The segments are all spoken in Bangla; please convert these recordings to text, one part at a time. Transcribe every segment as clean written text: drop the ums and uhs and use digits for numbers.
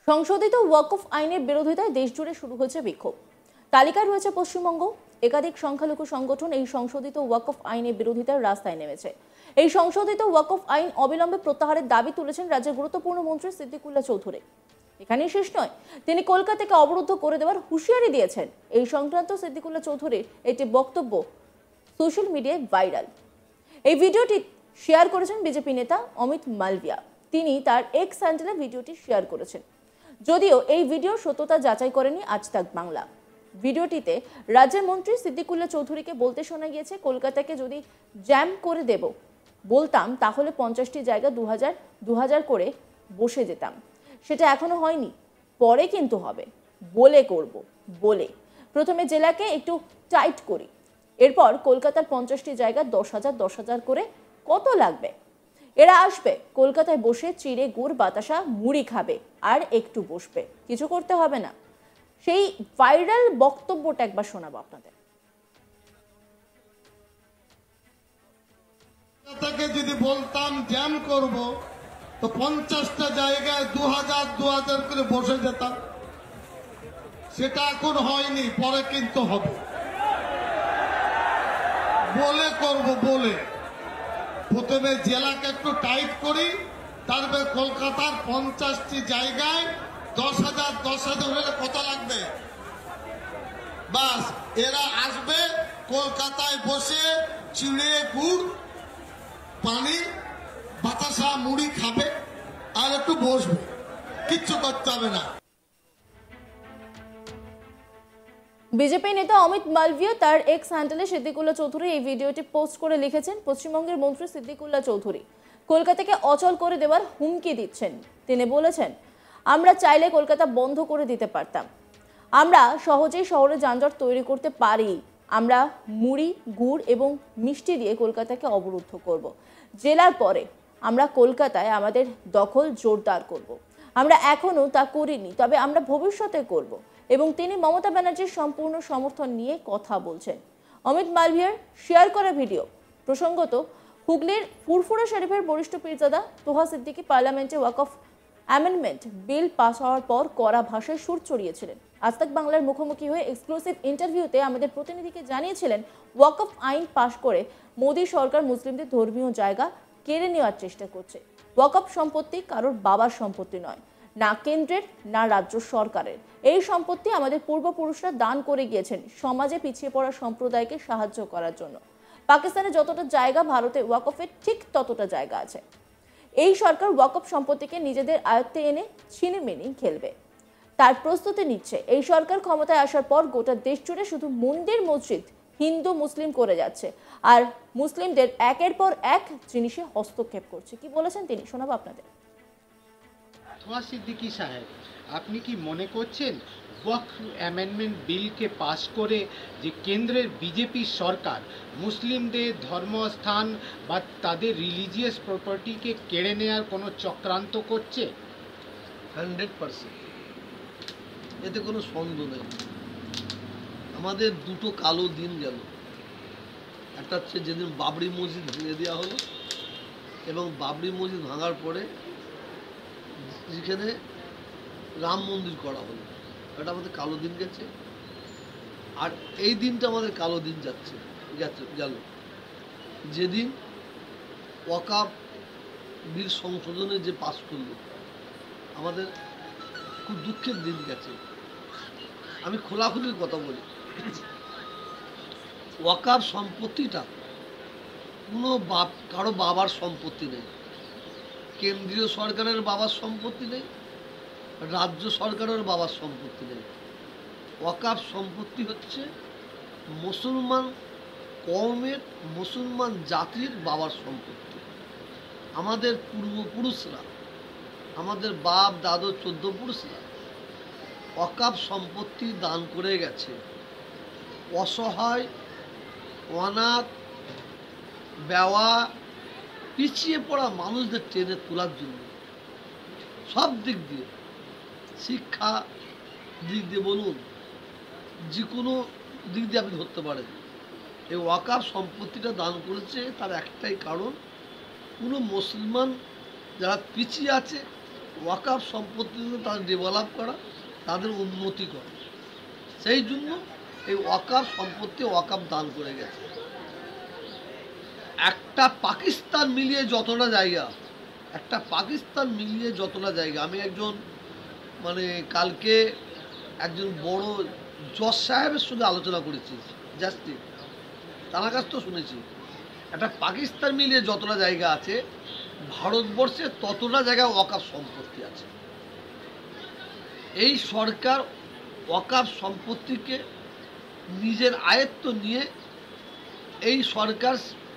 সংশোধিত ওয়াকফ আইনের বিরোধিতায় দেশজুড়ে শুরু হয়েছে বিক্ষোভ। তালিকায় রয়েছে পশ্চিমবঙ্গ। একাধিক সংখ্যালঘু সংগঠন এই সংশোধিত ওয়াকফ আইনের বিরোধিতায় রাস্তায় নেমেছে। এই সংশোধিত ওয়াকফ আইন অবিলম্বে প্রত্যাহারের দাবি তুলেছেন রাজ্যের গুরুত্বপূর্ণ মন্ত্রী সিদ্দিকুল্লাহ চৌধুরী। এখানেই শেষ নয়, তিনি কলকাতাকে অবরুদ্ধ করে দেওয়ার হুঁশিয়ারি দিয়েছেন। এই সংক্রান্ত সিদ্দিকুল্লাহ চৌধুরীর একটি বক্তব্য সোশ্যাল মিডিয়ায় ভাইরাল। এই ভিডিওটি শেয়ার করেছেন বিজেপি নেতা অমিত মালভিয়া। তিনি তার এক্স হ্যান্ডেলে ভিডিওটি শেয়ার করেছেন। যদিও এই ভিডিও সত্যতা যাচাই করেনি আজ তাক বাংলা। ভিডিওটিতে রাজ্যের মন্ত্রী সিদ্দিকুল্লাহ চৌধুরীকে বলতে শোনা গিয়েছে, কলকাতাকে যদি জ্যাম করে বলতাম তাহলে 50টি জায়গা 2000 করে বসে যেতাম। সেটা এখনো হয়নি, পরে কিন্তু হবে। বলে করব, বলে প্রথমে জেলাকে একটু টাইট করি, এরপর কলকাতার 50টি জায়গা 10,000 করে কত লাগবে। এরা আসবে, কলকাতায় বসে চিড়ে গুড় বাতাসা মুড়ি খাবে আর একটু বসবে, কিছু করতে হবে না। সেই ভাইরাল বক্তব্যটা একবার শোনাবো আপনাদের। কলকাতাকে যদি বলতাম জ্যাম করব তো 50টা জায়গায় 2000 করে বসে যেতাম। সেটা এখন হয়নি, পরে কিন্তু হবে। বলে করব, বলে প্রথমে জেলাকে একটু টাইট করি, তারপরে কলকাতার 50টি জায়গায় 10,000 হলে কত লাগবে। বাস, এরা আসবে, কলকাতায় বসে চিড়ে গুড় পানি বাতাসা মুড়ি খাবে আর একটু বসবে, কিচ্ছু করতে হবে না। বিজেপি নেতা অমিত মালভিয়া তার এক্স হ্যান্ডেলে সিদ্দিকুল্লাহ চৌধুরী এই ভিডিওটি পোস্ট করে লিখেছেন, পশ্চিমবঙ্গের মন্ত্রী সিদ্দিকুল্লাহ চৌধুরী কলকাতাকে অচল করে দেওয়ার হুমকি দিচ্ছেন। তিনি বলেছেন, আমরা চাইলে কলকাতা বন্ধ করে দিতে পারতাম। আমরা সহজেই শহরে যানজট তৈরি করতে পারি। আমরা মুড়ি গুড় এবং মিষ্টি দিয়ে কলকাতাকে অবরুদ্ধ করব। জেলার পরে আমরা কলকাতায় আমাদের দখল জোরদার করব। আমরা এখনো তা করিনি, তবে আমরা ভবিষ্যতে করব। এবং তিনি মমতা ব্যানার্জির সম্পূর্ণ সমর্থন নিয়ে কথা বলছেন। অমিত মালভিয়ার শেয়ার করা ভিডিও প্রসঙ্গত, হুগলির ফুরফুরা শরীফের বরিষ্ঠ পীরজাদা তোহা সিদ্দিকী পার্লামেন্টে ওয়াকফ অ্যামেন্ডমেন্ট বিল পাস হওয়ার পর কড়া ভাষায় সুর চড়িয়েছিলেন। আজ তাক বাংলার মুখোমুখি হয়ে এক্সক্লুসিভ ইন্টারভিউতে আমাদের প্রতিনিধিকে জানিয়েছিলেন, ওয়াকফ আইন পাশ করে মোদী সরকার মুসলিমদের ধর্মীয় জায়গা কেড়ে নেওয়ার চেষ্টা করছে। ওয়াকফ সম্পত্তি কারোর বাবার সম্পত্তি নয়, না কেন্দ্রের না রাজ্য সরকারের। এই সম্পত্তি আমাদের পূর্বপুরুষরা দান করে গিয়েছেন সমাজে পিছিয়ে পড়া সম্প্রদায়কে সাহায্য করার জন্য। পাকিস্তানে যতটা জায়গা ভারতে ওয়াকফের ঠিক ততটা জায়গা আছে। এই সরকার ওয়াকফ সম্পত্তিকে নিজেদের আয়ত্তে এনে ছিনিমিনি খেলবে, তার প্রস্তুতি নিচ্ছে। এই সরকার ক্ষমতায় আসার পর গোটা দেশ জুড়ে শুধু মন্দির মসজিদ হিন্দু মুসলিম করে যাচ্ছে আর মুসলিমদের একের পর এক জিনিসে হস্তক্ষেপ করছে। কি বলেছেন তিনি, শোনাবো আপনাদের। তোহা সিদ্দিকী সাহেব, আপনি কি মনে করছেন ওয়াকফ অ্যামেন্ডমেন্ট বিলকে পাশ করে যে কেন্দ্রের বিজেপি সরকার মুসলিমদের ধর্মস্থান বা তাদের রিলিজিয়াস প্রপার্টিকে কেড়ে নেওয়ার কোনো চক্রান্ত করছে? 100%, এতে কোনো সন্দেহ নেই। আমাদের দুটো কালো দিন গেল। একটা হচ্ছে যেদিন বাবরি মসজিদ ভেঙে দেওয়া হলো এবং বাবরি মসজিদ ভাঙার পরে যেখানে রাম মন্দির করা হলো, এটা আমাদের কালো দিন গেছে। আর এই দিনটা আমাদের কালো দিন গেল যেদিন ওয়াকফ বিল সংশোধনে যে পাস করলো, আমাদের খুব দুঃখের দিন গেছে। আমি খোলাখুলির কথা বলি, ওয়াকফ সম্পত্তিটা কোনো কারো বাবার সম্পত্তি নেই, কেন্দ্রীয় সরকারের বাবার সম্পত্তি নেই, রাজ্য সরকারের বাবার সম্পত্তি নেই। ওয়াকফ সম্পত্তি হচ্ছে মুসলমান কওমের, মুসলমান জাতির বাবার সম্পত্তি। আমাদের পূর্বপুরুষরা, আমাদের বাপ দাদু 14 পুরুষরা ওয়াকফ সম্পত্তি দান করে গেছে অসহায়, অনাথ, বেওয়া, পিছিয়ে পড়া মানুষদের টেনে তোলার জন্য। সব দিক দিয়ে, শিক্ষা দিক দিয়ে বলুন, যে কোনো দিক দিয়ে আপনি ধরতে পারেন, এই ওয়াকফ সম্পত্তিটা দান করেছে তার একটাই কারণ, কোনো মুসলমান যারা পিছিয়ে আছে ওয়াকাফ সম্পত্তি তাদের ডেভেলপ করা, তাদের উন্নতি করা। সেই জন্য এই ওয়াকাফ সম্পত্তি ওয়াকাফ দান করে গেছে। একটা পাকিস্তান মিলিয়ে যতটা জায়গা, আমি একজন কালকে একজন বড় জজ সাহেবের সঙ্গে আলোচনা করেছি, জাস্টিস তার কাছ তো শুনেছি, একটা পাকিস্তান মিলিয়ে যতটা জায়গা আছে ভারতবর্ষে ততটা জায়গা ওয়াকাফ সম্পত্তি আছে। এই সরকার ওয়াকাফ সম্পত্তিকে নিজের আয়ত্ত নিয়ে এই সরকার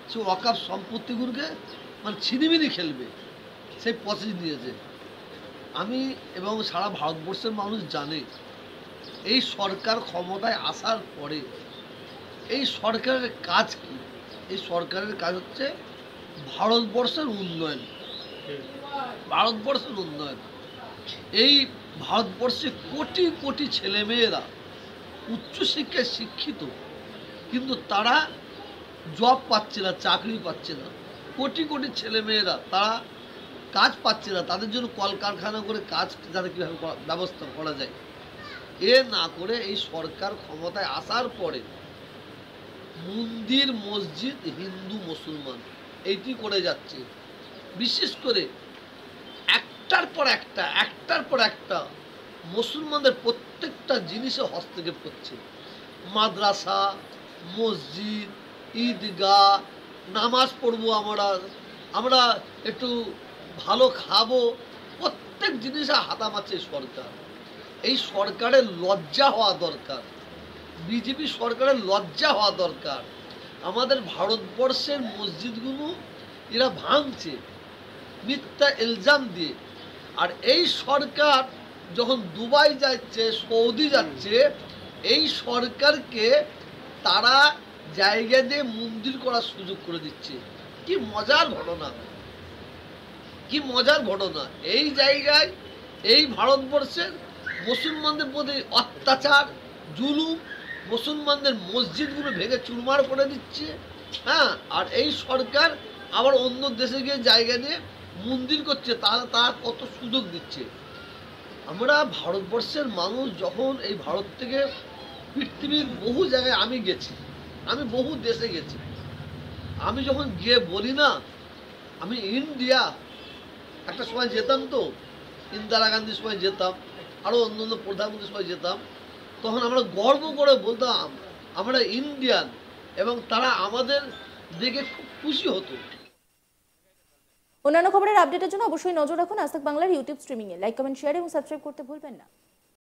সে ওয়াকাফ সম্পত্তিগুলোকে ছিনিমিনি খেলবে সেই প্রসেস নিয়েছে। আমি এবং সারা ভারতবর্ষের মানুষ জানে এই সরকার ক্ষমতায় আসার পরে এই সরকারের কাজ কি। এই সরকারের কাজ হচ্ছে ভারতবর্ষের উন্নয়ন। এই ভারতবর্ষে কোটি কোটি ছেলেমেয়েরা উচ্চশিক্ষায় শিক্ষিত, কিন্তু তারা জব পাচ্ছে না, চাকরি পাচ্ছে না। কোটি কোটি ছেলেমেয়েরা তারা কাজ পাচ্ছে না, তাদের জন্য কলকারখানা করে কাজ যাতে কীভাবে ব্যবস্থা করা যায় এ না করে এই সরকার ক্ষমতায় আসার পরে মন্দির মসজিদ হিন্দু মুসলমান এইটি করে যাচ্ছে। বিশেষ করে একটার পর একটা মুসলমানদের প্রত্যেকটা জিনিসে হস্তক্ষেপ করছে। মাদ্রাসা, মসজিদ, ঈদগাহ, নামাজ পড়বো, আমরা একটু ভালো খাবো, প্রত্যেক জিনিসে হাতা মারছে সরকার। এই সরকারের লজ্জা হওয়া দরকার, বিজেপি সরকারের লজ্জা হওয়া দরকার। আমাদের ভারতবর্ষের মসজিদগুলো এরা ভাঙছে মিথ্যা ইলজাম দিয়ে। আর এই সরকার যখন দুবাই যাচ্ছে, সৌদি যাচ্ছে, এই সরকারকে তারা জায়গা দিয়ে মন্দির করার সুযোগ করে দিচ্ছে। কি মজার ঘটনা! এই জায়গায় এই ভারতবর্ষের মুসলমানদের প্রতি অত্যাচার, জুলুম, মুসলমানদের মসজিদগুলো ভেঙে চুরমার করে দিচ্ছে। হ্যাঁ, আর এই সরকার আবার অন্য দেশে গিয়ে জায়গা নিয়ে মন্দির করছে, তারা কত সুযোগ দিচ্ছে। আমরা ভারতবর্ষের মানুষ যখন এই ভারত থেকে পৃথিবীর বহু জায়গায় আমি বহু দেশে গেছি, আমি যখন গিয়ে বলি না আমি ইন্ডিয়া, একটা সময় যেতাম তো, ইন্দিরা গান্ধীর সময় যেতাম, আরও অন্য অন্য প্রধানমন্ত্রীর সময় যেতাম, তখন আমরা গর্ব করে বলতাম আমরা ইন্ডিয়ান, এবং তারা আমাদের দেখে খুব খুশি হতো। অন্যান্য খবরের আপডেটের জন্য অবশ্যই নজর রাখুন আজ তাক বাংলার ইউটিউব স্ট্রিমিংয়ে। লাইক, কমেন্ট, শেয়ার এবং সাবস্ক্রাইব করতে ভুলবেন না।